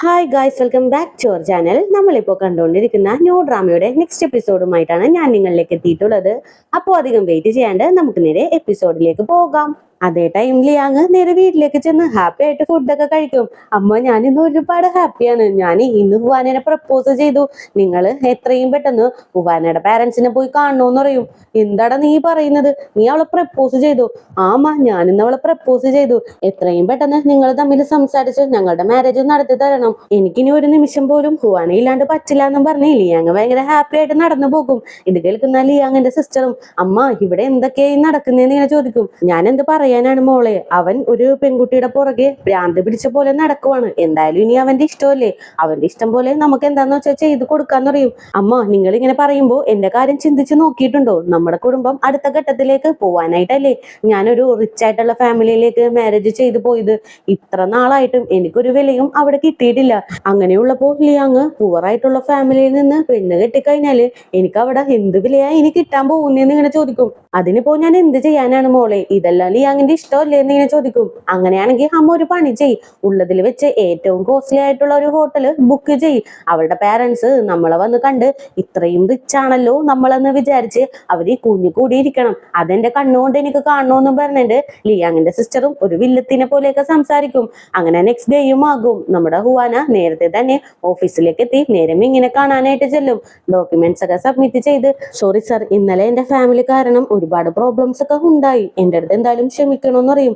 Hi guys, welcome back to our channel. നമ്മളിപ്പോൾ കണ്ടുകൊണ്ടിരിക്കുന്ന new ഡ്രാമയുടെ next എപ്പിസോഡുമായിട്ടാണ് ഞാൻ നിങ്ങളിലേക്ക് എത്തിയിട്ടുള്ളത്. അപ്പോൾ അധികം വെയിറ്റ് ചെയ്യാണ്ട് നമുക്ക് നേരെ എപ്പിസോഡിലേക്ക് പോകാം. അതേ ടൈമിൽ ലിയാങ് നേരെ വീട്ടിലേക്ക് ചെന്ന് ഹാപ്പി ആയിട്ട് ഫുഡൊക്കെ കഴിക്കും. അമ്മ, ഞാൻ ഇന്ന് ഒരുപാട് ഹാപ്പിയാണ്. ഞാൻ ഇന്ന് ഹുവാനെ പ്രപ്പോസ് ചെയ്തു. നിങ്ങൾ എത്രയും പെട്ടെന്ന് ഹുവാനയുടെ പാരന്റ്സിനെ പോയി കാണണമെന്ന് പറയും. എന്താടാ നീ പറയുന്നത്? നീ അവളെ പ്രപ്പോസ് ചെയ്തു? ആമ്മ, ഞാൻ ഇന്ന് അവളെ പ്രപ്പോസ് ചെയ്തു. എത്രയും പെട്ടെന്ന് നിങ്ങൾ തമ്മിൽ സംസാരിച്ച് ഞങ്ങളുടെ മാരേജ് നടത്തി തരണം. എനിക്കിനി ഒരു നിമിഷം പോലും ഹുവാനെ ഇല്ലാണ്ട് പറ്റില്ല എന്നും പറഞ്ഞ് ലിയാങ് ഭയങ്കര ഹാപ്പി ആയിട്ട് നടന്നു പോകും. ഇത് കേൾക്കുന്ന ലിയാങ്ങിന്റെ സിസ്റ്ററും അമ്മ ഇവിടെ എന്തൊക്കെയായി നടക്കുന്നതെന്ന് ഇങ്ങനെ ചോദിക്കും. ഞാൻ എന്ത് പറയാനാണ് മോളെ, അവൻ ഒരു പെൺകുട്ടിയുടെ പുറകെ ഭ്രാന്ത് പിടിച്ച പോലെ നടക്കുവാണ്. എന്തായാലും ഇനി അവന്റെ ഇഷ്ടമല്ലേ, അവന്റെ ഇഷ്ടം പോലെ നമുക്ക് എന്താന്ന് വെച്ചാൽ ചെയ്ത് കൊടുക്കാന്ന് പറയും. അമ്മ, നിങ്ങൾ ഇങ്ങനെ പറയുമ്പോ എന്റെ കാര്യം ചിന്തിച്ച് നോക്കിയിട്ടുണ്ടോ? നമ്മുടെ കുടുംബം അടുത്ത ഘട്ടത്തിലേക്ക് പോവാനായിട്ടല്ലേ ഞാനൊരു റിച്ച് ആയിട്ടുള്ള ഫാമിലിയിലേക്ക് മാരേജ് ചെയ്തു പോയത്. ഇത്ര നാളായിട്ടും എനിക്കൊരു വിലയും അവിടെ കിട്ടിയിട്ടില്ല. അങ്ങനെയുള്ളപ്പോ ലിയാങ് പൂവറായിട്ടുള്ള ഫാമിലിയിൽ നിന്ന് പെണ്ണ് കെട്ടിക്കഴിഞ്ഞാല് എനിക്ക് അവിടെ എന്ത് വിലയാ ഇനി കിട്ടാൻ പോകുന്നേന്ന് ഇങ്ങനെ ചോദിക്കും. അതിനിപ്പോ ഞാൻ എന്ത് ചെയ്യാനാണ് മോളെ, ഇതെല്ലാം ലിയാങ്ങിന്റെ ഇഷ്ടമല്ലേ എന്ന് ഇങ്ങനെ ചോദിക്കും. അങ്ങനെയാണെങ്കിൽ അമ്മ ഒരു പണി ചെയ്, ഉള്ളതിൽ വെച്ച് ഏറ്റവും കോസ്റ്റ്ലി ആയിട്ടുള്ള ഒരു ഹോട്ടൽ ബുക്ക് ചെയ്. അവളുടെ പാരന്റ്സ് നമ്മളെ വന്ന് കണ്ട് ഇത്രയും റിച്ച് ആണല്ലോ നമ്മളെന്ന് വിചാരിച്ച് അവര് കുഞ്ഞു കൂടിയിരിക്കണം. അതെന്റെ കണ്ണുകൊണ്ട് എനിക്ക് കാണണമെന്നും പറഞ്ഞിട്ട് ലിയാങ്ങിന്റെ സിസ്റ്ററും ഒരു വില്ലത്തിനെ പോലെയൊക്കെ സംസാരിക്കും. അങ്ങനെ നെക്സ്റ്റ് ഡേയും ആകും. നമ്മുടെ ഹുവാന നേരത്തെ തന്നെ ഓഫീസിലേക്ക് എത്തി നേരെ ഇങ്ങനെ കാണാനായിട്ട് ചെല്ലും. ഡോക്യുമെന്റ്സ് ഒക്കെ സബ്മിറ്റ് ചെയ്ത്, സോറി സർ, ഇന്നലെ എന്റെ ഫാമിലി കാരണം ഒരുപാട് പ്രോബ്ലംസ് ഒക്കെ ഉണ്ടായി, എന്റെ അടുത്ത് എന്തായാലും ക്ഷമിക്കണമെന്ന് പറയും.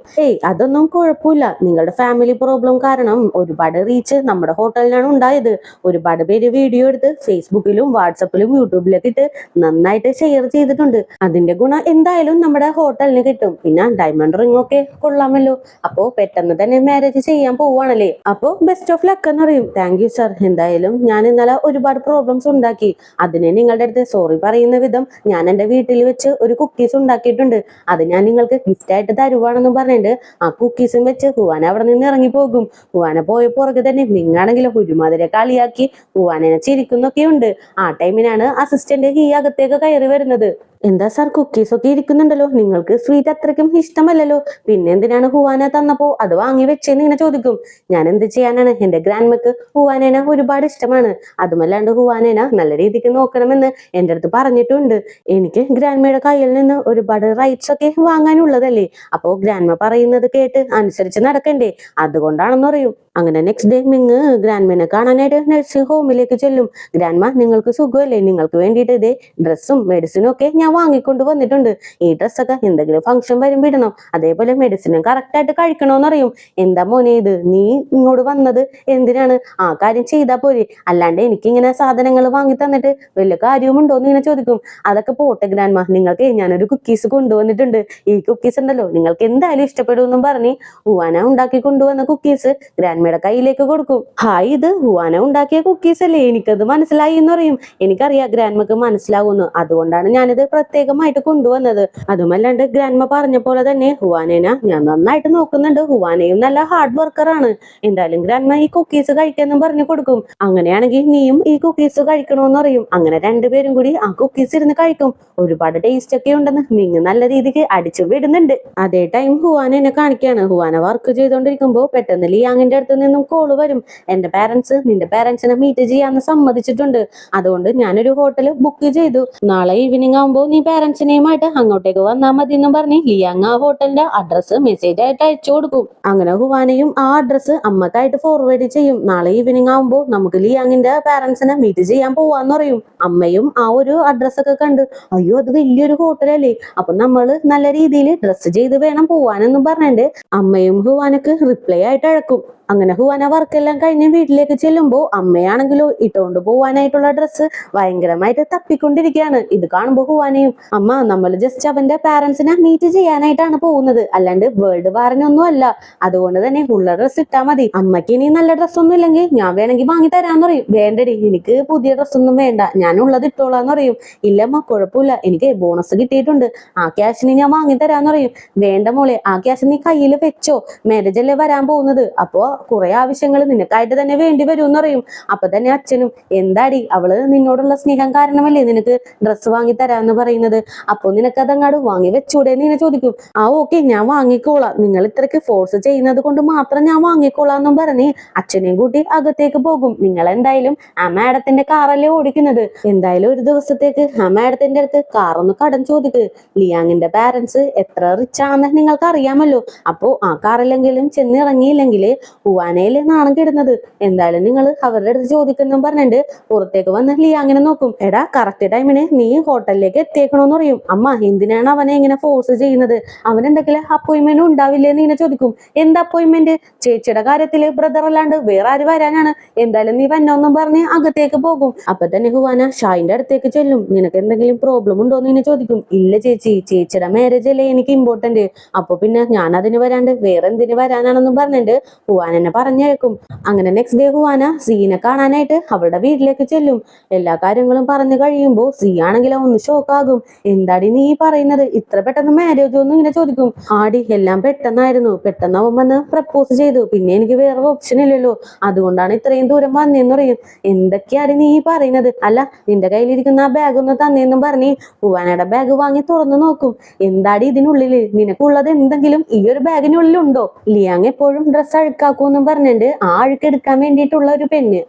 അതൊന്നും കുഴപ്പമില്ല, നിങ്ങളുടെ ഫാമിലി പ്രോബ്ലം കാരണം ഒരുപാട് റീച്ച് നമ്മുടെ ഹോട്ടലിനാണ് ഉണ്ടായത്. ഒരുപാട് പേര് വീഡിയോ എടുത്ത് ഫേസ്ബുക്കിലും വാട്സപ്പിലും യൂട്യൂബിലൊക്കെ ഇട്ട് നന്നായിട്ട് ഷെയർ ചെയ്തിട്ടുണ്ട്. അതിന്റെ ഗുണം എന്തായാലും നമ്മുടെ ഹോട്ടലിന് കിട്ടും. പിന്നെ ഡയമണ്ട് റിംഗ് ഒക്കെ കൊള്ളാമല്ലോ. അപ്പോ പെട്ടെന്ന് തന്നെ മാരേജ് ചെയ്യാൻ പോവാണല്ലേ, അപ്പോ ബെസ്റ്റ് ഓഫ് ലക്ക് എന്ന് പറയും. താങ്ക് യു സർ, എന്തായാലും ഞാൻ ഇന്നലെ ഒരുപാട് പ്രോബ്ലംസ് ഉണ്ടാക്കി. അതിന് നിങ്ങളുടെ അടുത്ത് സോറി പറയുന്ന വിധം ഞാൻ എന്റെ വീട്ടിൽ വെച്ച് ഒരു കുക്കീസ് ഉണ്ടാക്കിയിട്ടുണ്ട്. അത് ഞാൻ നിങ്ങൾക്ക് ഗിഫ്റ്റ് ആയിട്ട് തരുവാണെന്നും പറഞ്ഞിട്ട് ആ കുക്കീസും വെച്ച് ഹുവാന അവിടെ നിന്ന് ഇറങ്ങി പോകും. ഹുവാന പോയ പുറകെ തന്നെ നിങ്ങാണെങ്കിലും ഒരുമാതിരി കളിയാക്കി ഹുവാനെ ചിരിക്കുന്നൊക്കെ ഉണ്ട്. ആ ടൈമിനാണ് അസിസ്റ്റന്റ് ഈ അകത്തേക്ക് കയറി വരുന്നത്. എന്താ സാർ, കുക്കീസ് ഒക്കെ ഇരിക്കുന്നുണ്ടല്ലോ, നിങ്ങൾക്ക് സ്വീറ്റ് അത്രയ്ക്കും ഇഷ്ടമല്ലല്ലോ, പിന്നെ എന്തിനാണ് ഹുവാന തന്നപ്പോ അത് വാങ്ങി വെച്ചെന്ന് ഇങ്ങനെ ചോദിക്കും. ഞാൻ എന്ത് ചെയ്യാനാണ്, എന്റെ ഗ്രാൻഡ്മക്ക് ഹുവാനേന ഒരുപാട് ഇഷ്ടമാണ്. അതുമല്ലാണ്ട് ഹുവാനേന നല്ല രീതിക്ക് നോക്കണമെന്ന് എന്റെ അടുത്ത് പറഞ്ഞിട്ടുണ്ട്. എനിക്ക് ഗ്രാൻഡ്മയുടെ കയ്യിൽ നിന്ന് ഒരുപാട് റൈറ്റ്സ് ഒക്കെ വാങ്ങാനുള്ളതല്ലേ, അപ്പോ ഗ്രാൻഡ്മ പറയുന്നത് കേട്ട് അനുസരിച്ച് നടക്കണ്ടേ, അതുകൊണ്ടാണെന്ന് പറയും. അങ്ങനെ നെക്സ്റ്റ് ഡേ മിങ് ഗ്രാൻഡ്മനെ കാണാനായിട്ട് നഴ്സിംഗ് ഹോമിലേക്ക് ചെല്ലും. ഗ്രാൻഡ്മ, നിങ്ങൾക്ക് സുഖമല്ലേ? നിങ്ങൾക്ക് വേണ്ടിയിട്ട് ഇതേ ഡ്രസ്സും മെഡിസിനും ഒക്കെ ഞാൻ വാങ്ങിക്കൊണ്ട് വന്നിട്ടുണ്ട്. ഈ ഡ്രസ്സൊക്കെ എന്തെങ്കിലും ഫംഗ്ഷൻ വരുമ്പോ ഇടണം, അതേപോലെ മെഡിസിനും കറക്റ്റ് ആയിട്ട് കഴിക്കണോന്ന് അറിയും. എന്താ മോനെ ഇത്, നീ ഇങ്ങോട്ട് വന്നത് എന്തിനാണ്? ആ കാര്യം ചെയ്താൽ പോരെ, അല്ലാണ്ട് എനിക്കിങ്ങനെ സാധനങ്ങൾ വാങ്ങി തന്നിട്ട് വല്ല കാര്യവുമുണ്ടോ എന്ന് ഇങ്ങനെ ചോദിക്കും. അതൊക്കെ പോട്ടെ ഗ്രാൻഡ്മ, നിങ്ങൾക്ക് ഞാനൊരു കുക്കീസ് കൊണ്ടുവന്നിട്ടുണ്ട്. ഈ കുക്കീസ് ഉണ്ടല്ലോ നിങ്ങൾക്ക് എന്തായാലും ഇഷ്ടപ്പെടുമെന്നും പറഞ്ഞ് ഹുവാന ഉണ്ടാക്കി കൊണ്ടുവന്ന കുക്കീസ് ഗ്രാൻഡ്മയുടെ കയ്യിലേക്ക് കൊടുക്കും. ഹായ്, ഇത് ഹുവാന ഉണ്ടാക്കിയ കുക്കീസ് അല്ലേ, എനിക്കത് മനസ്സിലായി എന്ന് പറയും. എനിക്കറിയാം ഗ്രാൻഡ്മക്ക് മനസ്സിലാവുന്നു, അതുകൊണ്ടാണ് ഞാനിത് പ്രത്യേകമായിട്ട് കൊണ്ടുവന്നത്. അതുമല്ലാണ്ട് ഗ്രാൻഡ്മ പറഞ്ഞ പോലെ തന്നെ ഹുവാനേന ഞാൻ നന്നായിട്ട് നോക്കുന്നുണ്ട്. ഹുവാനയും നല്ല ഹാർഡ് വർക്കർ ആണ്. എന്തായാലും ഗ്രാൻഡ്മ ഈ കുക്കീസ് കഴിക്കാന്നും പറഞ്ഞു കൊടുക്കും. അങ്ങനെയാണെങ്കിൽ നീയും ഈ കുക്കീസ് കഴിക്കണമെന്ന് പറയും. അങ്ങനെ രണ്ടുപേരും കൂടി ആ കുക്കീസ് ഇരുന്ന് കഴിക്കും. ഒരുപാട് ടേസ്റ്റ് ഒക്കെ ഉണ്ടെന്ന് മിങ് നല്ല രീതിക്ക് അടിച്ചു വിടുന്നുണ്ട്. അതേ ടൈം ഹുവാനെ കാണിക്കാണ്. ഹുവാന വർക്ക് ചെയ്തോണ്ടിരിക്കുമ്പോ പെട്ടെന്ന് ലിയാങ്ങിന്റെ അടുത്ത് നിന്നും കോള് വരും. എന്റെ പാരന്റ്സ് നിന്റെ പാരന്റ്സിനെ മീറ്റ് ചെയ്യാന്ന് സമ്മതിച്ചിട്ടുണ്ട്, അതുകൊണ്ട് ഞാനൊരു ഹോട്ടൽ ബുക്ക് ചെയ്തു. നാളെ ഈവനിങ് ആകുമ്പോ നീ പാരന്റ്സിനെയുമായിട്ട് അങ്ങോട്ടേക്ക് വന്നാൽ മതി എന്നും പറഞ്ഞ് ലിയാങ് ആ ഹോട്ടലിന്റെ അഡ്രസ്സ് മെസ്സേജ് ആയിട്ട് അയച്ചു കൊടുക്കും. അങ്ങനെ ഹുവാനയും ആ അഡ്രസ്സ് അമ്മക്കായിട്ട് ഫോർവേഡ് ചെയ്യും. നാളെ ഈവനിങ് ആകുമ്പോ നമുക്ക് ലിയാങ്ങിന്റെ പാരന്റ്സിനെ മീറ്റ് ചെയ്യാൻ പോവാന്ന് പറയും. അമ്മയും ആ ഒരു അഡ്രസ് ഒക്കെ കണ്ട്, അയ്യോ അത് വലിയൊരു ഹോട്ടലല്ലേ, അപ്പൊ നമ്മള് നല്ല രീതിയിൽ ഡ്രസ്സ് ചെയ്ത് വേണം പോവാനെന്നും പറഞ്ഞിട്ട് അമ്മയും ഹുവാനക്ക് റിപ്ലൈ ആയിട്ട് അഴക്കും. അങ്ങനെ ഹുവാന വർക്കെല്ലാം കഴിഞ്ഞ് വീട്ടിലേക്ക് ചെല്ലുമ്പോ അമ്മയാണെങ്കിലോ ഇട്ടുകൊണ്ട് പോവാനായിട്ടുള്ള ഡ്രസ്സ് ഭയങ്കരമായിട്ട് തപ്പിക്കൊണ്ടിരിക്കുകയാണ്. ഇത് കാണുമ്പോ ഹുവാനയും, അമ്മ നമ്മൾ ജസ്റ്റ് അവന്റെ പാരന്റ്സിനെ മീറ്റ് ചെയ്യാനായിട്ടാണ് പോകുന്നത്, അല്ലാണ്ട് വേൾഡ് വാറിനൊന്നും അല്ല, അതുകൊണ്ട് തന്നെ ഉള്ള ഡ്രസ്സ് ഇട്ടാ മതി. അമ്മയ്ക്ക് ഇനി നല്ല ഡ്രസ്സൊന്നും ഇല്ലെങ്കിൽ ഞാൻ വേണമെങ്കിൽ വാങ്ങി തരാന്ന് പറയും. വേണ്ടടി, എനിക്ക് പുതിയ ഡ്രസ്സൊന്നും വേണ്ട, ഞാൻ ഉള്ളത് ഇട്ടോളാന്ന് പറയും. ഇല്ലമ്മ കുഴപ്പമില്ല, എനിക്ക് ബോണസ് കിട്ടിയിട്ടുണ്ട്, ആ ക്യാഷിന് ഞാൻ വാങ്ങി തരാന്ന് പറയും. വേണ്ട മോളെ, ആ ക്യാഷ് നീ കയ്യിൽ വെച്ചോ, മാരേജ് അല്ലേ വരാൻ പോകുന്നത്, അപ്പോ കുറെ ആവശ്യങ്ങൾ നിനക്കായിട്ട് തന്നെ വേണ്ടി വരും എന്ന് പറയും. അപ്പൊ തന്നെ അച്ഛനും എന്താടി അവള് നിന്നോടുള്ള സ്നേഹം കാരണമല്ലേ നിനക്ക് ഡ്രസ്സ് വാങ്ങി തരാന്ന് പറയുന്നത്, അപ്പൊ നിനക്ക് അതങ്ങാട് വാങ്ങി വെച്ചൂടെ എന്ന് ഇങ്ങനെ ചോദിക്കും. ആ ഓക്കെ ഞാൻ വാങ്ങിക്കോളാം, നിങ്ങൾ ഇത്രയ്ക്ക് ഫോഴ്സ് ചെയ്യുന്നത് കൊണ്ട് മാത്രം ഞാൻ വാങ്ങിക്കോളാന്നും പറഞ്ഞ് അച്ഛനെയും കൂട്ടി അകത്തേക്ക് പോകും. നിങ്ങൾ എന്തായാലും ആ മാഡത്തിന്റെ കാറല്ലേ ഓടിക്കുന്നത്, എന്തായാലും ഒരു ദിവസത്തേക്ക് ആ മാഡത്തിന്റെ അടുത്ത് കാറൊന്ന് കടം ചോദിക്ക്. ലിയാങ്ങിന്റെ പാരന്റ്സ് എത്ര റിച്ച് ആണെന്ന് നിങ്ങൾക്ക് അറിയാമല്ലോ. അപ്പോ ആ കാറിലെങ്കിലും ചെന്നിറങ്ങിയില്ലെങ്കിൽ ഹുവാനയിലെ നാണം കിടുന്നത്. എന്തായാലും നിങ്ങൾ അവരുടെ അടുത്ത് ചോദിക്കുന്നു പറഞ്ഞിട്ട് പുറത്തേക്ക് വന്ന് ലിയാങ്ങിനെ നോക്കും. എടാ കറക്റ്റ് ടൈമിന് നീ ഹോട്ടലിലേക്ക് എത്തിയേക്കണോന്ന് പറയും. അമ്മ എന്തിനാണ് അവനെ ഇങ്ങനെ ഫോഴ്സ് ചെയ്യുന്നത്, അവൻ എന്തെങ്കിലും അപ്പോയിന്റ്മെന്റ് ഉണ്ടാവില്ലേന്ന് ഇങ്ങനെ ചോദിക്കും. എന്ത് അപ്പോയിന്റ്മെന്റ്, ചേച്ചിയുടെ കാര്യത്തില് ബ്രദർ അല്ലാണ്ട് വേറെ ആര് വരാനാണ്, എന്തായാലും നീ വന്നോന്നും പറഞ്ഞ് അകത്തേക്ക് പോകും. അപ്പൊ തന്നെ ഹുവാന ഷായിന്റെ അടുത്തേക്ക് ചെല്ലും. നിനക്ക് എന്തെങ്കിലും പ്രോബ്ലം ഉണ്ടോന്ന് ഇങ്ങനെ ചോദിക്കും. ഇല്ല ചേച്ചി, ചേച്ചിയുടെ മാരേജ് അല്ലേ എനിക്ക് ഇമ്പോർട്ടന്റ്, അപ്പൊ പിന്നെ ഞാൻ അതിന് വരാണ്ട് വേറെ എന്തിനു വരാനാണെന്നും പറഞ്ഞിട്ട് ഹുവാന എന്നെ പറഞ്ഞേക്കും. അങ്ങനെ നെക്സ്റ്റ് ഡേ ഹുവാന സീനെ കാണാനായിട്ട് അവളുടെ വീട്ടിലേക്ക് ചെല്ലും. എല്ലാ കാര്യങ്ങളും പറഞ്ഞു കഴിയുമ്പോൾ സീ ആണെങ്കിലോ ഒന്ന് ഷോക്കാകും. എന്താടി നീ പറയുന്നത്, ഇത്ര പെട്ടെന്ന് മാരേജ് ഒന്നും ഇങ്ങനെ ചോദിക്കും. ആടി എല്ലാം പെട്ടെന്നായിരുന്നു, പെട്ടെന്ന് അവൻ വന്ന് പ്രപ്പോസ് ചെയ്തു, പിന്നെ എനിക്ക് വേറെ ഓപ്ഷൻ ഇല്ലല്ലോ, അതുകൊണ്ടാണ് ഇത്രയും ദൂരം വന്നേന്ന് പറയും. എന്തൊക്കെയാണ് നീ പറയുന്നത്, അല്ല നിന്റെ കയ്യിലിരിക്കുന്ന ആ ബാഗ് ഒന്ന് തന്നേന്നും പറഞ്ഞ് ഹുവാനയുടെ ബാഗ് വാങ്ങി തുറന്നു നോക്കും. എന്താടി ഇതിനുള്ളില്, നിനക്കുള്ളത് എന്തെങ്കിലും ഈ ഒരു ബാഗിനുള്ളിലുണ്ടോ? ലിയാങ് എപ്പോഴും ഡ്രസ്സ് അഴുക്കാക്കൂന്നും പറഞ്ഞിട്ട് ആ അഴുക്കെടുക്കാൻ വേണ്ടിയിട്ടുള്ള ഒരു പെണ്ണ്,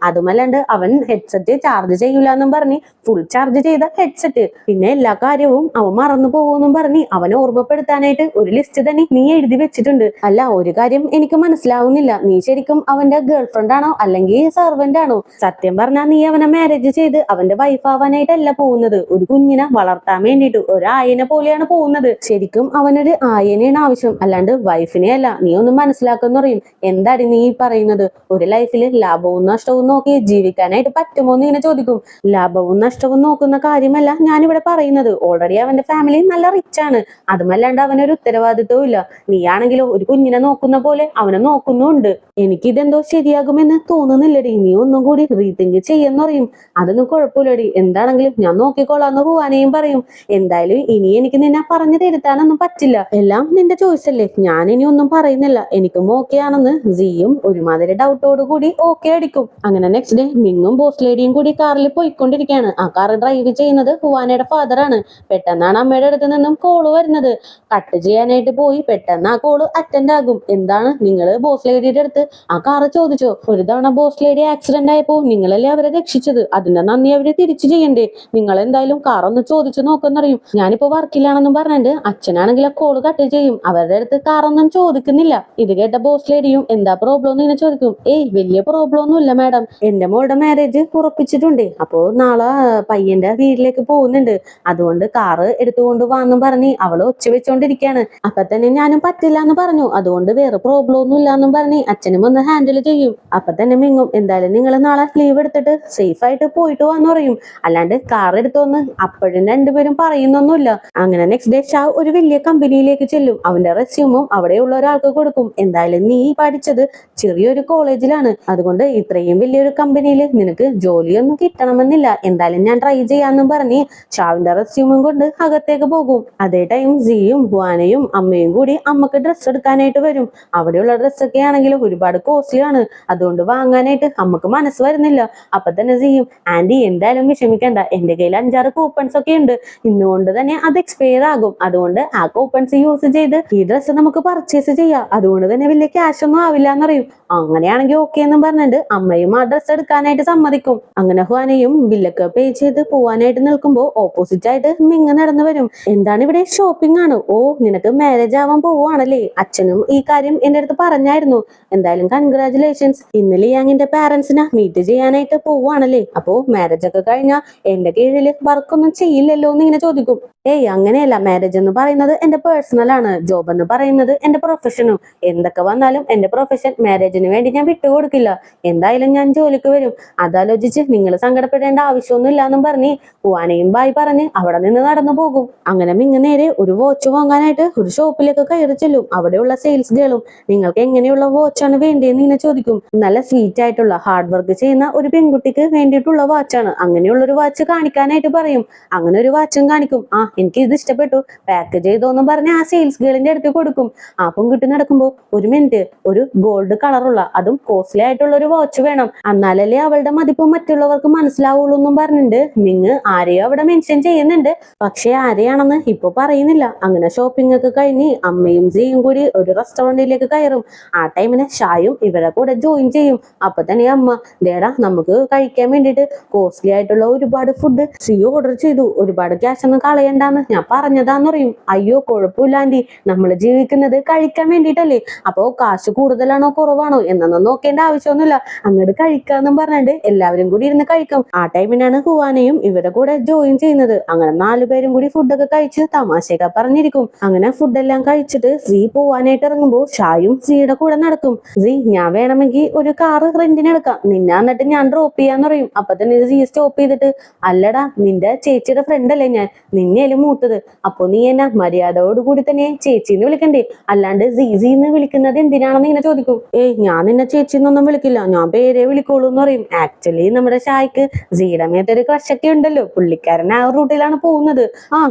അതുമല്ലാണ്ട് അവൻ ഹെഡ്സെറ്റ് ചാർജ് ചെയ്യൂല എന്നും പറഞ്ഞ് ഫുൾ ചാർജ് ചെയ്ത ഹെഡ്സെറ്റ്, പിന്നെ എല്ലാ കാര്യവും അവൻ മറന്നു പോകുമെന്നും പറഞ്ഞ് അവനെ ഓർമ്മപ്പെടുത്താനായിട്ട് ഒരു ലിസ്റ്റ് തന്നെ നീ എഴുതി വെച്ചിട്ടുണ്ട്. അല്ല ഒരു കാര്യം എനിക്ക് മനസ്സിലാവുന്നില്ല, നീ ശരിക്കും അവന്റെ ഗേൾ ഫ്രണ്ട് ആണോ അല്ലെങ്കിൽ സെർവന്റ് ആണോ? സത്യം പറഞ്ഞാൽ നീ അവനെ മാരേജ് ചെയ്ത് അവന്റെ വൈഫ് ആവാനായിട്ടല്ല പോകുന്നത്, ഒരു കുഞ്ഞിനെ വളർത്താൻ വേണ്ടിയിട്ട് ഒരു ആയനെ പോലെയാണ് പോകുന്നത്. ശരിക്കും അവനൊരു ആയനെയാണ് ആവശ്യം, അല്ലാണ്ട് വൈഫിനെ അല്ല. നീ ഒന്നും മനസ്സിലാക്കുന്ന പറയും. എന്താടി നീ പറയുന്നത്, ഒരു ലൈഫിൽ ലാഭവും നഷ്ടവും നോക്കി ജീവിക്കാനായിട്ട് പറ്റുമോ എന്ന് ഇങ്ങനെ ചോദിക്കും. ലാഭവും നഷ്ടവും നോക്കുന്ന കാര്യമല്ല ഞാനിവിടെ പറയുന്നത്, ഓൾറെഡി അവന്റെ ഫാമിലി നല്ല റിച്ച് ആണ്, അതുമല്ലാണ്ട് അവനൊരു ഉത്തരവാദിത്വവും ഇല്ല. നീയാണെങ്കിലോ ഒരു കുഞ്ഞിനെ നോക്കുന്ന പോലെ അവനെ നോക്കുന്നുണ്ട്. എനിക്കിതെന്തോ ശരിയാകുമെന്ന് തോന്നുന്നില്ലടി, നീ ഒന്നും കൂടി റീതിങ്ക് ചെയ്യുന്ന പറയും. അതൊന്നും കുഴപ്പമില്ലടി, എന്താണെങ്കിലും ഞാൻ നോക്കിക്കോളാന്ന് പോവാനെയും പറയും. എന്തായാലും ഇനി എനിക്ക് നിന്നെ പറഞ്ഞു തിരുത്താനൊന്നും പറ്റില്ല, എല്ലാം നിന്റെ ചോയ്സ് അല്ലേ, ഞാൻ ഇനി ഒന്നും പറയുന്നില്ല, എനിക്കും ഓക്കെ ആണെന്ന് സിയും ഒരുമാതിരി ഡൗട്ടോട് കൂടി ഓക്കെ അടിക്കും. അങ്ങനെ നെക്സ്റ്റ് ഡേ മിങ്ങും ബോസ് ലേഡിയും കൂടി കാറിൽ പോയിക്കൊണ്ടിരിക്കുകയാണ്. ആ കാർ ഡ്രൈവ് ചെയ്യുന്നത് ഹുവാനയുടെ ഫാദർ ആണ്. പെട്ടെന്നാണ് അമ്മയുടെ അടുത്ത് നിന്നും കോള് വരുന്നത്. കട്ട് ചെയ്യാനായിട്ട് പോയി പെട്ടെന്ന് ആ കോള് അറ്റൻഡ് ആകും. എന്താണ്, നിങ്ങള് ബോസ് ലേഡിയുടെ അടുത്ത് ആ കാറ് ചോദിച്ചോ? ഒരു തവണ ബോസ് ലേഡി ആക്സിഡന്റ് ആയപ്പോ നിങ്ങളല്ലേ അവരെ രക്ഷിച്ചത്, അതിന്റെ നന്ദി അവര് തിരിച്ചു ചെയ്യണ്ടേ? നിങ്ങൾ എന്തായാലും കാറൊന്ന് ചോദിച്ചു നോക്കുന്നറിയും. ഞാനിപ്പോ വർക്കിലാണെന്നും പറഞ്ഞിട്ട് അച്ഛനാണെങ്കിൽ ആ കോള് കട്ട് ചെയ്യും. അവരുടെ അടുത്ത് കാറൊന്നും ചോദിക്കുന്നില്ല. ഇത് കേട്ട ബോസ് ലേഡിയും എന്താ പ്രോബ്ലം എന്ന് ഇങ്ങനെ ചോദിക്കും. ഏയ് വലിയ പ്രോബ്ലം ഒന്നും ഇല്ല മാഡം, എന്റെ മോളുടെ മാരേജ് ഉറപ്പിച്ചിട്ടുണ്ട്, അപ്പോ നാളെ പയ്യന്റെ വീട്ടിലേക്ക് പോകുന്നുണ്ട്, അതുകൊണ്ട് കാറ് എടുത്തുകൊണ്ട് വാന്നും പറഞ്ഞ് അവള് ഒച്ച വെച്ചോണ്ടിരിക്കുകയാണ്. അപ്പൊ തന്നെ ഞാനും പറ്റില്ല എന്ന് പറഞ്ഞു, അതുകൊണ്ട് വേറെ പ്രോബ്ലം ഒന്നും ഇല്ലാന്നും പറഞ്ഞ് അച്ഛനും ഒന്ന് ഹാൻഡിൽ ചെയ്യും. അപ്പൊ തന്നെ മിങ്ങും എന്തായാലും നിങ്ങൾ നാളെ ലീവ് എടുത്തിട്ട് സേഫ് ആയിട്ട് പോയിട്ട് വാന്ന് പറയും, അല്ലാണ്ട് കാർ എടുത്തോന്ന് അപ്പോഴും രണ്ടുപേരും പറയുന്നൊന്നുമില്ല. അങ്ങനെ നെക്സ്റ്റ് ഡേ ഷാ ഒരു വലിയ കമ്പനിയിലേക്ക് ചെല്ലും. അവന്റെ റെസ്യൂമും അവിടെയുള്ള ഒരാൾക്ക് കൊടുക്കും. എന്തായാലും നീ പഠിച്ചത് ചെറിയൊരു കോളേജിലാണ്, അതുകൊണ്ട് ഇത്രയും വലിയൊരു കമ്പനിയിൽ നിനക്ക് ജോലിയൊന്നും കിട്ടണമെന്നില്ല, എന്തായാലും ഞാൻ ട്രൈ ചെയ്യാന്നും പറഞ്ഞ് ഷാവിന്റെ റെസ്യൂമും കൊണ്ട് അകത്തേക്ക് പോകും. അതേ ടൈം സിയും ഹുവാനയും അമ്മയും കൂടി അമ്മക്ക് ഡ്രസ്സ് എടുക്കാനായിട്ട് വരും. അവിടെയുള്ള ഡ്രസ്സൊക്കെ ആണെങ്കിലും ഒരുപാട് കോസ്റ്റ്ലി ആണ്, അതുകൊണ്ട് വാങ്ങാനായിട്ട് അമ്മക്ക് മനസ്സ് വരുന്നില്ല. അപ്പൊ തന്നെ സിയും, ആന്റി എന്തായാലും വിഷമിക്കണ്ട, എന്റെ കയ്യിൽ 5-6 കൂപ്പൺസ് ഒക്കെ ഉണ്ട്, ഇന്നുകൊണ്ട് തന്നെ അത് എക്സ്പയർ ആകും, അതുകൊണ്ട് ആ കൂപ്പൺസ് യൂസ് ചെയ്ത് ഈ ഡ്രസ്സ് നമുക്ക് പർച്ചേസ് ചെയ്യാം, അതുകൊണ്ട് തന്നെ വലിയ ക്യാഷ് ഒന്നും ആവില്ല എന്നറിയും. അങ്ങനെയാണെങ്കിൽ ഓക്കെ എന്നും പറഞ്ഞിട്ട് അമ്മയും ആ ഡ്രസ്സ് എടുക്കാനായിട്ട് സമ്മതിക്കും. അങ്ങനെ ഹുവാനയും ബില്ലൊക്കെ പേ ചെയ്ത് പോവാനായിട്ട് നിൽക്കുമ്പോ ഓപ്പോസിറ്റ് ആയിട്ട് മിങ്ങ നടന്നു വരും. എന്താണ് ഇവിടെ ഷോപ്പിംഗ് ആണ്? ഓ നിനക്ക് മാരേജ് ആവാൻ പോവാണല്ലേ, അച്ഛനും ഈ കാര്യം എന്റെ അടുത്ത് പറഞ്ഞായിരുന്നു, എന്തായാലും കൺഗ്രാറ്റുലേഷൻസ്, ഇന്ന് ലിയാങ്ങിന്റെ പാരന്റ്സിനെ മീറ്റ് ചെയ്യാനായിട്ട് പോവാണല്ലേ, അപ്പോ മാരേജ് ഒക്കെ കഴിഞ്ഞാൽ എന്റെ കീഴില് വർക്കൊന്നും ചെയ്യില്ലല്ലോ എന്ന് ഇങ്ങനെ ചോദിക്കും. ഏയ് അങ്ങനെയല്ല, മാരേജ് എന്ന് പറയുന്നത് എന്റെ പേഴ്സണൽ ആണ്, ജോബ് എന്ന് പറയുന്നത് എന്റെ പ്രൊഫഷനും, എന്തൊക്കെ വന്നാലും എന്റെ പ്രൊഫഷൻ മാരേജിന് വേണ്ടി ഞാൻ വിട്ടുകൊടുക്കില്ല, എന്തായാലും ഞാൻ ജോലിക്ക് വരും, അതാലോചിച്ച് നിങ്ങൾ സങ്കടപ്പെടേണ്ട ആവശ്യമൊന്നും ഇല്ലാന്നും പറഞ്ഞ് ഹുവാനയും ബായ് പറഞ്ഞ് അവിടെ നിന്ന് നടന്നു പോകും. അങ്ങനെ മിങ്ങ നേരെ ഒരു വാച്ച് വാങ്ങാനായിട്ട് ഒരു ഷോപ്പിലേക്ക് കയറി ചെല്ലും. അവിടെയുള്ള സെയിൽസ് ഗേളും നിങ്ങൾക്ക് എങ്ങനെയുള്ള വാച്ചാണ് വേണ്ടതെന്ന് ഇങ്ങനെ ചോദിക്കും. നല്ല സ്വീറ്റ് ആയിട്ടുള്ള ഹാർഡ് വർക്ക് ചെയ്യുന്ന ഒരു പെൺകുട്ടിക്ക് വേണ്ടിയിട്ടുള്ള വാച്ചാണ്, അങ്ങനെയുള്ള ഒരു വാച്ച് കാണിക്കാനായിട്ട് പറയും. അങ്ങനെ ഒരു വാച്ചും കാണിക്കും. ആ എനിക്ക് ഇത് ഇഷ്ടപ്പെട്ടു, പാക്ക് ചെയ്തോന്നും പറഞ്ഞ് ആ സെയിൽസ് ഗേളിന്റെ അടുത്ത് കൊടുക്കും. ആ പെൺകുട്ടി നടക്കുമ്പോ ഒരു മിനിറ്റ്, ഒരു ഗോൾഡ് ഗോൾഡ് കളറുള്ള അതും കോസ്റ്റ്ലി ആയിട്ടുള്ള ഒരു വാച്ച് വേണം, എന്നാലല്ലേ അവളുടെ മതിപ്പ് മറ്റുള്ളവർക്ക് മനസ്സിലാവുള്ളൂ എന്നും പറഞ്ഞിട്ടുണ്ട്. മിങ് ആരെയോ അവിടെ മെൻഷൻ ചെയ്യുന്നുണ്ട്, പക്ഷെ ആരെയാണെന്ന് ഇപ്പൊ പറയുന്നില്ല. അങ്ങനെ ഷോപ്പിംഗ് ഒക്കെ കഴിഞ്ഞ് അമ്മയും സിയും കൂടി ഒരു റെസ്റ്റോറന്റിലേക്ക് കയറും. ആ ടൈമിന് ഷായും ഇവരുടെ കൂടെ ജോയിൻ ചെയ്യും. അപ്പൊ തന്നെ അമ്മ, ദേടാ നമുക്ക് കഴിക്കാൻ വേണ്ടിട്ട് കോസ്റ്റ്ലി ആയിട്ടുള്ള ഒരുപാട് ഫുഡ് സി ഓർഡർ ചെയ്തു, ഒരുപാട് ക്യാഷ് ഒന്നും കളയണ്ടാന്ന് ഞാൻ പറഞ്ഞതാന്ന് പറയും. അയ്യോ കുഴപ്പമില്ല ആന്റി, നമ്മൾ ജീവിക്കുന്നത് കഴിക്കാൻ വേണ്ടിട്ടല്ലേ, അപ്പോ കാശ് കൂടുതലാണോ കുറവാണോ എന്നൊന്നും നോക്കേണ്ട ആവശ്യമൊന്നുമില്ല, അങ്ങോട്ട് കഴിക്കാന്നും പറഞ്ഞിട്ട് എല്ലാവരും കൂടി ഇരുന്ന് കഴിക്കും. ആ ടൈമിനാണ് ഹുവാനയും ഇവരുടെ കൂടെ ജോയിൻ ചെയ്യുന്നത്. അങ്ങനെ 4 പേരും കൂടി ഫുഡൊക്കെ കഴിച്ച് തമാശയൊക്കെ പറഞ്ഞിരിക്കും. അങ്ങനെ ഫുഡെല്ലാം കഴിച്ചിട്ട് സി പോവാനായിട്ട് ഇറങ്ങുമ്പോൾ ഷായും സിയുടെ കൂടെ നടക്കും. സി, ഞാൻ വേണമെങ്കിൽ ഒരു കാറ് റെന്റിന് എടുക്കാം, നിന്നെ എന്നിട്ട് ഞാൻ ഡ്രോപ്പ് ചെയ്യാന്ന് പറയും. അപ്പൊ തന്നെ സി സ്റ്റോപ്പ് ചെയ്തിട്ട്, അല്ലടാ നിന്റെ ചേച്ചിയുടെ ഫ്രണ്ട് അല്ലേ ഞാൻ, നിന്നെയല്ലേ മൂത്തത്, അപ്പൊ നീ എന്നാ മര്യാദയോടുകൂടി തന്നെ ചേച്ചിന്ന് വിളിക്കണ്ടേ, അല്ലാണ്ട് സീസിന്ന് വിളിക്കുന്നത് എന്തിനാണെന്ന് ഇങ്ങനെ ചോദിക്കും. ഞാൻ നിന്നെ ചേച്ചിന്നൊന്നും വിളിക്കില്ല, ഞാൻ പേരെ വിളിക്കോളൂ എന്ന് പറയും. ആക്ച്വലി നമ്മുടെ ഷായ്ക്ക് സിയുടെ മേത്തൊരു ക്രഷൊക്കെ ഉണ്ടല്ലോ, പുള്ളിക്കാരൻ ആ റൂട്ടിലാണ് പോകുന്നത്.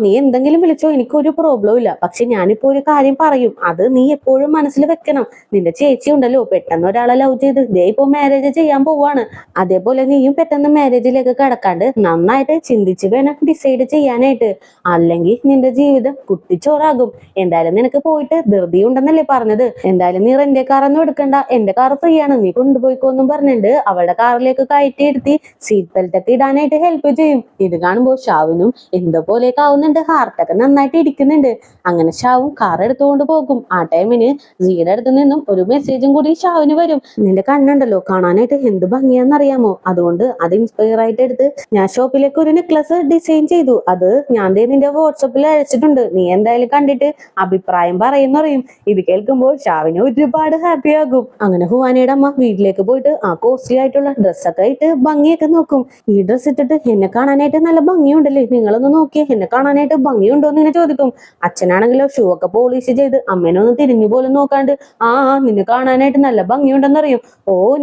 നീ എന്തെങ്കിലും വിളിച്ചോ, എനിക്കൊരു പ്രോബ്ലം ഇല്ല, പക്ഷെ ഞാനിപ്പോ ഒരു കാര്യം പറയും, അത് നീ എപ്പോഴും മനസ്സിൽ വെക്കണം. നിന്റെ ചേച്ചി ഉണ്ടല്ലോ പെട്ടെന്ന് ഒരാളെ ലവ് ചെയ്ത് ദേ ഇപ്പൊ മാരേജ് ചെയ്യാൻ പോവാണ്, അതേപോലെ നീയും പെട്ടെന്ന് മാരേജിലേക്ക് കടക്കാണ്ട് നന്നായിട്ട് ചിന്തിച്ച് വേണം ഡിസൈഡ് ചെയ്യാനായിട്ട്, അല്ലെങ്കിൽ നിന്റെ ജീവിതം കുട്ടിച്ചോറാകും. എന്തായാലും നിനക്ക് പോയിട്ട് ധൃതി ഉണ്ടെന്നല്ലേ പറഞ്ഞത്, എന്തായാലും നീ എന്റെ കാറൊന്നും എടുക്കണ്ട, എന്റെ കാർ ഫ്രീ ആണ്, നീ കൊണ്ടുപോയിക്കോന്നും പറഞ്ഞിട്ട് അവളുടെ കാറിലേക്ക് കയറ്റി എടുത്തി സീറ്റ് ബെൽറ്റ് ഒക്കെ ഇടാനായിട്ട് ഹെൽപ്പ് ചെയ്യും. ഇത് കാണുമ്പോൾ ഷാവിനും എന്തോ പോലെയൊക്കെ ആവുന്നുണ്ട്, ഹാർട്ടൊക്കെ നന്നായിട്ട് ഇടിക്കുന്നുണ്ട്. അങ്ങനെ ഷാവും കാർ എടുത്തുകൊണ്ട് പോകും. ആ ടൈമിന് സിയുടെ അടുത്ത് നിന്നും ഒരു മെസ്സേജും കൂടി ഷാവിന് വരും. നിന്റെ കണ്ണുണ്ടല്ലോ കാണാനായിട്ട് എന്ത് ഭംഗിയാന്നറിയാമോ, അതുകൊണ്ട് അത് ഇൻസ്പയർ ആയിട്ട് എടുത്ത് ഞാൻ ഷോപ്പിലേക്ക് ഒരു നെക്ലസ് ഡിസൈൻ ചെയ്തു, അത് ഞാൻ നിന്റെ വാട്സപ്പിൽ അയച്ചിട്ടുണ്ട്, നീ എന്തായാലും കണ്ടിട്ട് അഭിപ്രായം പറയുന്ന പറയും. ഇത് കേൾക്കുമ്പോൾ ഷാവിന് ഒരുപാട് ഹാപ്പി ആകും. അങ്ങനെ ഹുവാനയുടെ അമ്മ വീട്ടിലേക്ക് പോയിട്ട് ആ കോസ്റ്റ്ലി ആയിട്ടുള്ള ഡ്രസ്സൊക്കെ ഇട്ട് ഭംഗിയൊക്കെ നോക്കും. ഈ ഡ്രസ്സ് ഇട്ടിട്ട് എന്നെ കാണാനായിട്ട് നല്ല ഭംഗിയുണ്ടല്ലേ, നിങ്ങളൊന്ന് നോക്കിയേ എന്നെ കാണാനായിട്ട് ഭംഗിയുണ്ടോ എന്ന് ഇങ്ങനെ ചോദിക്കും. അച്ഛനാണെങ്കിലോ ഷൂ ഒക്കെ പോളിഷ് ചെയ്ത് അമ്മേനെ ഒന്ന് തിരിഞ്ഞു പോലും നോക്കാണ്ട് നിന്നെ കാണാനായിട്ട് നല്ല ഭംഗിയുണ്ടെന്ന് അറിയും.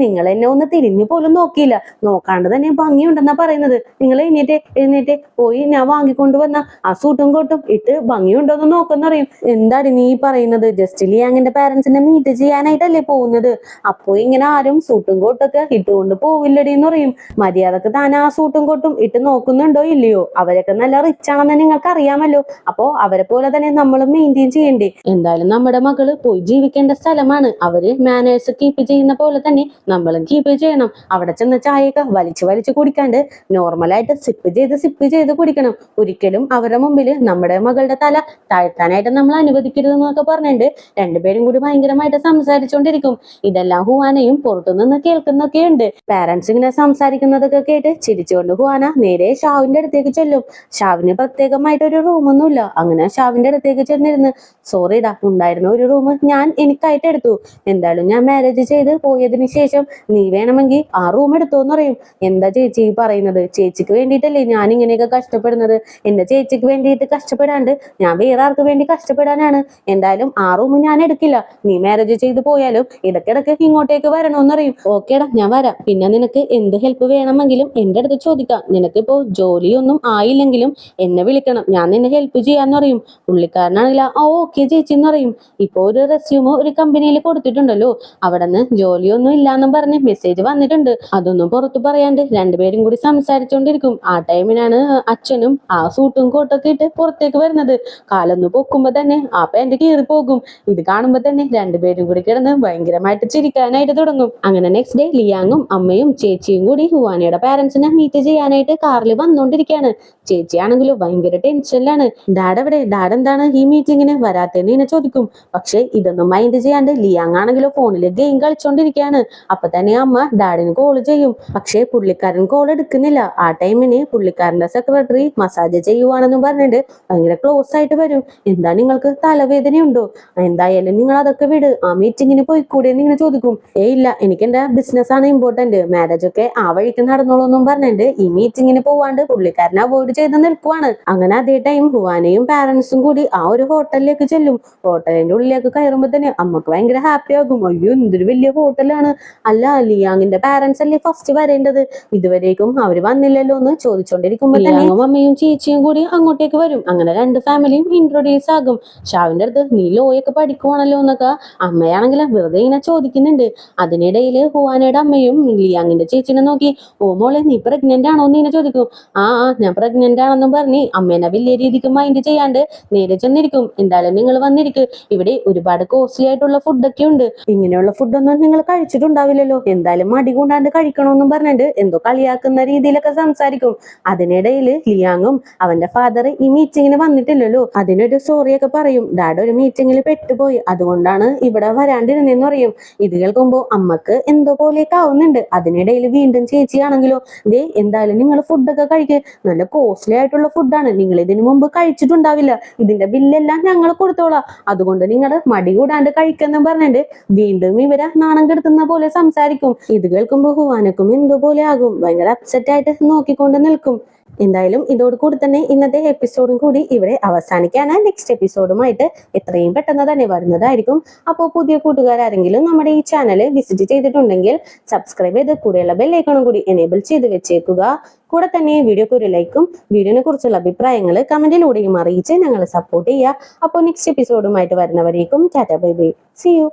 നിങ്ങൾ എന്നെ ഒന്ന് തിരിഞ്ഞു പോലും നോക്കിയില്ല, നോക്കാണ്ട് തന്നെ ഭംഗിയുണ്ടെന്നാ പറയുന്നത്, നിങ്ങൾ എഴുന്നേറ്റ് പോയി ഞാൻ വാങ്ങിക്കൊണ്ടുവന്ന ആ സൂട്ടും കോട്ടും ഇട്ട് ഭംഗിയുണ്ടോന്ന് നോക്കുന്നറിയും. എന്താടി നീ പറയുന്നത്, ജസ്റ്റ് ലിയാങ്ങിന്റെ പാരന്റ്സിനെ മീറ്റ് ചെയ്യാനായിട്ടല്ലേ പോകുന്നത്, അപ്പോ ഇങ്ങനെ ആരും സൂട്ടും കോട്ടൊക്കെ ഇട്ടുകൊണ്ട് പോവില്ലടി എന്ന് പറയും. മര്യാദക്ക് താൻ ആ സൂട്ടും കോട്ടും ഇട്ട് നോക്കുന്നുണ്ടോ ഇല്ലയോ, അവരൊക്കെ നല്ല റിച്ച് ആണെന്ന് നിങ്ങൾക്ക് അറിയാമല്ലോ, അപ്പോ അവരെ പോലെ തന്നെ നമ്മൾ മെയിൻറ്റെയിൻ ചെയ്യണ്ടേ, എന്തായാലും നമ്മുടെ മകള് പോയി ജീവിക്കേണ്ട സ്ഥലമാണ്, അവര് മാനേഴ്സ് കീപ്പ് ചെയ്യുന്ന പോലെ തന്നെ നമ്മളും കീപ്പ് ചെയ്യണം. അവിടെ ചെന്ന ചായയൊക്കെ വലിച്ചു കുടിക്കാണ്ട് നോർമലായിട്ട് സിപ്പ് ചെയ്ത് കുടിക്കണം, ഒരിക്കലും അവരുടെ മുമ്പിൽ നമ്മുടെ മകളുടെ തല താഴ്ത്താനായിട്ട് നമ്മൾ അനുവദിക്കരുത് എന്നൊക്കെ പറഞ്ഞിട്ട് രണ്ടുപേരും കൂടി ഭയങ്കരമായിട്ട് സംസാരിച്ചുകൊണ്ടിരിക്കും. ഇതെല്ലാം ഹുവാനയും പുറത്തുനിന്ന് കേൾക്കുന്നൊക്കെ ഉണ്ട്. പാരന്റ്സ് ഇങ്ങനെ സംസാരിക്കുന്നതൊക്കെ കേട്ട് ചിരിച്ചുകൊണ്ട് ഹുവാന നേരെ ഷാവിന്റെ അടുത്തേക്ക് ചെല്ലും. ഷാവിന് പ്രത്യേകമായിട്ട് ഒരു റൂമൊന്നുമില്ല. അങ്ങനെ ഷാവിന്റെ അടുത്തേക്ക് ചെന്നിരുന്ന്, സോറിടാ, ഉണ്ടായിരുന്ന ഒരു റൂം ഞാൻ എനിക്കായിട്ട് എടുത്തു, എന്തായാലും ഞാൻ മാരേജ് ചെയ്ത് പോയതിന് ശേഷം നീ വേണമെങ്കിൽ ആ റൂം എടുത്തോന്ന് പറയും. എന്താ ചേച്ചി പറയുന്നത്, ചേച്ചിക്ക് വേണ്ടിയിട്ടല്ലേ ഞാൻ ഇങ്ങനെയൊക്കെ കഷ്ടപ്പെടുന്നത്, എന്റെ ചേച്ചിക്ക് വേണ്ടിയിട്ട് കഷ്ടപ്പെടാണ്ട് ഞാൻ വേറെ ആർക്ക് വേണ്ടി കഷ്ടപ്പെടാനാണ്, എന്തായാലും ആ റൂം ഞാൻ എടുക്കില്ല, നീ മാരേജ് ചെയ്ത് പോയാലും ഇടയ്ക്കിടയ്ക്ക് ഇങ്ങോട്ടേക്ക് വരണമെന്നറിയും. ഓക്കേടാ ഞാൻ വരാം, പിന്നെ നിനക്ക് എന്ത് ഹെൽപ്പ് വേണമെങ്കിലും എന്റെ അടുത്ത് ചോദിക്കാം, നിനക്കിപ്പോ ജോലിയൊന്നും ആയില്ലെങ്കിലും എന്നെ വിളിക്കണം, ഞാൻ നിന്നെ ഹെൽപ്പ് ചെയ്യാന്ന് പറയും. പുള്ളിക്കാരനാണെങ്കിൽ ഓക്കെ ചേച്ചി എന്ന് പറയും. ഇപ്പൊ ഒരു റെസ്യൂമ് ഒരു കമ്പനിയിൽ കൊടുത്തിട്ടുണ്ടല്ലോ, അവിടെ നിന്ന് ജോലിയൊന്നും ഇല്ലാന്നും പറഞ്ഞ് മെസ്സേജ് വന്നിട്ടുണ്ട്, അതൊന്നും പുറത്തു പറയാണ്ട് രണ്ടുപേരും കൂടി സംസാരിച്ചോണ്ടിരിക്കും. ആ ടൈമിനാണ് അച്ഛനും ആ സൂട്ടും കോട്ടൊക്കെ ഇട്ട് പുറത്തേക്ക് വരുന്നത്. കാലൊന്ന് പൊക്കുമ്പോ തന്നെ ആ പാന്റ് കീറി പോകും. ഇത് കാണുമ്പോ തന്നെ രണ്ടുപേരും കൂടി കിടന്ന് ഭയങ്കരമായിട്ട് ചിരിക്കാനായിട്ട് തുടങ്ങും. അങ്ങനെ നെക്സ്റ്റ് ഡേ ലിയാങ്ങും അമ്മയും ചേച്ചിയും കൂടി ഹുവാനയുടെ പാരന്റ്സിനെ മീറ്റ് ചെയ്യാനായിട്ട് കാറിൽ വന്നോണ്ടിരിക്കുകയാണ്. ചേച്ചിയാണെങ്കിലും ഭയങ്കര ടെൻഷനിലാണ്. ഡാഡ് എവിടെ, ഡാഡ് എന്താണ് ഈ മീറ്റിങ്ങിന് വരാത്തെന്ന് ഇങ്ങനെ ചോദിക്കും. പക്ഷെ ഇതൊന്നും മൈൻഡ് ചെയ്യാണ്ട് ലിയാങ് ആണെങ്കിലും ഫോണിൽ ഗെയിം കളിച്ചോണ്ടിരിക്കുകയാണ്. അപ്പൊ തന്നെ അമ്മ ഡാഡിന് കോൾ ചെയ്യും, പക്ഷെ പുള്ളിക്കാരൻ കോൾ എടുക്കുന്നില്ല. ആ ടൈമിന് പുള്ളിക്കാരന്റെ സെക്രട്ടറി മസാജ് ചെയ്യുവാണെന്ന് പറഞ്ഞിട്ട് ഭയങ്കര ക്ലോസ് ആയിട്ട് വരും. എന്താ നിങ്ങൾക്ക് തലവേദനയുണ്ടോ, എന്തായാലും നിങ്ങൾ അതൊക്കെ വിട്, ആ മീറ്റിങ്ങിന് പോയിക്കൂടെ എന്ന് ഇങ്ങനെ ചോദിക്കും. ഇല്ല, എനിക്ക് എന്റെ ബിസിനസ് ആണ് ഇമ്പോർട്ടന്റ്, മാരേജ് ഒക്കെ ആ വഴിക്ക് നടന്നോളൂ എന്നും പറഞ്ഞിട്ട് ഈ മീറ്റിങ്ങിന് പോവാണ്ട് പുള്ളിക്കാരനെ അവോയ്ഡ് ചെയ്ത് നിൽക്കുവാണ്. അങ്ങനെ അതേ ടൈം ഹുവാനയും പാരന്റ്സും കൂടി ആ ഒരു ഹോട്ടലിലേക്ക് ചെല്ലും. ഹോട്ടലിന്റെ ഉള്ളിലേക്ക് കയറുമ്പോ തന്നെ അമ്മക്ക് ഭയങ്കര ഹാപ്പി ആകും. അയ്യോ എന്തൊരു വലിയ ഹോട്ടലാണ്, അല്ല ലിയാങ്ങിന്റെ പാരന്റ്സ് അല്ലേ ഫസ്റ്റ് വരേണ്ടത്, ഇതുവരേക്കും അവര് വന്നില്ലല്ലോ എന്ന് ചോദിച്ചോണ്ടിരിക്കുമ്പോ ലിയാങ്ങും അമ്മയും ചേച്ചിയും കൂടി അങ്ങോട്ടേക്ക് വരും. അങ്ങനെ രണ്ട് ഫാമിലിയും ഇൻട്രൊഡ്യൂസ് ആകും. ഷാവിന്റെ അടുത്ത് നീ ലോയൊക്കെ പഠിക്കുവാണല്ലോ എന്നൊക്കെ, അമ്മയാണെങ്കിൽ വെറുതെ ഇങ്ങനെ ചോദിക്കുന്നുണ്ട്. അതിനിടയിൽ ഹുവാനയുടെ അമ്മയും ലിയാങ്ങിന്റെ ചേച്ചിനെ നോക്കി, ഓ മോളെ നീ പ്രഗ്നന്റ് ആണോ എന്ന് ഇങ്ങനെ ചോദിക്കും. ഞാൻ പ്രഗ്നന്റ് ആണെന്നും പറഞ്ഞ് അമ്മേനെ വലിയ രീതിക്ക് മൈൻഡ് ചെയ്യാണ്ട് നേരെ ചെന്നിരിക്കും. എന്തായാലും നിങ്ങൾ വന്നിരിക്കും, ഇവിടെ ഒരുപാട് കോസ്റ്റ്ലി ആയിട്ടുള്ള ഫുഡൊക്കെ ഉണ്ട്, ഇങ്ങനെയുള്ള ഫുഡൊന്നും നിങ്ങൾ കഴിച്ചിട്ടുണ്ടാവില്ലല്ലോ, എന്തായാലും മടി കൂടാണ്ട് കഴിക്കണമെന്നും പറഞ്ഞിട്ട് എന്തോ കളിയാക്കുന്ന രീതിയിലൊക്കെ സംസാരിക്കും. അതിനിടയിൽ ലിയാങ്ങും അവന്റെ ഫാദർ ഈ മീറ്റിങ്ങിന് വന്നിട്ടില്ലല്ലോ, അതിനൊരു സോറിയൊക്കെ പറയും. ഡാഡ് ഒരു മീറ്റിങ്ങിൽ പെട്ടുപോയി, അതുകൊണ്ടാണ് ഇവിടെ വരാണ്ടിരുന്നെന്ന് പറയും. ഇത് കേൾക്കുമ്പോ അമ്മക്ക് എന്തോ പോലെയൊക്കെ ആവുന്നുണ്ട്. അതിനിടയിൽ വീണ്ടും ചേച്ചിയാണെങ്കിലോ, ദേ എന്തായാലും നിങ്ങൾ ഫുഡൊക്കെ കഴിക്കുക, നല്ല കോസ്റ്റ്ലി ആയിട്ടുള്ള ഫുഡാണ്, നിങ്ങൾ ഇതിനു മുമ്പ് കഴിച്ചിട്ടുണ്ടാവില്ല, ഇതിന്റെ ബില്ലെല്ലാം ഞങ്ങൾ കൊടുത്തോളാം, അതുകൊണ്ട് നിങ്ങൾ മടി കൂടാണ്ട് കഴിക്കെന്നും പറഞ്ഞിട്ട് വീണ്ടും ഇവരെ നാണം കെടുത്തുന്ന പോലെ സംസാരിക്കും. ഇത് കേൾക്കുമ്പോ ഹുവാനക്കും എന്തോ പോലെ ആകും, ഭയങ്കര അപ്സെറ്റ് ആയിട്ട് നോക്കിക്കൊണ്ട് നിൽക്കും. എന്തായാലും ഇതോട് കൂടി തന്നെ ഇന്നത്തെ എപ്പിസോഡും കൂടി ഇവിടെ അവസാനിക്കാണ്. നെക്സ്റ്റ് എപ്പിസോഡുമായിട്ട് എത്രയും പെട്ടെന്ന് തന്നെ വരുന്നതായിരിക്കും. അപ്പോൾ പുതിയ കൂട്ടുകാരെങ്കിലും നമ്മുടെ ഈ ചാനൽ വിസിറ്റ് ചെയ്തിട്ടുണ്ടെങ്കിൽ സബ്സ്ക്രൈബ് ചെയ്ത് കൂടെയുള്ള ബെല്ലൈക്കണും കൂടി എനേബിൾ ചെയ്ത് വെച്ചേക്കുക. കൂടെ തന്നെ വീഡിയോക്ക് ഒരു ലൈക്കും വീഡിയോനെ കുറിച്ചുള്ള അഭിപ്രായങ്ങൾ കമന്റിലൂടെയും അറിയിച്ച് ഞങ്ങളെ സപ്പോർട്ട് ചെയ്യുക. അപ്പോൾ നെക്സ്റ്റ് എപ്പിസോഡുമായിട്ട് വരുന്നവരേക്കും tata bye bye, see U.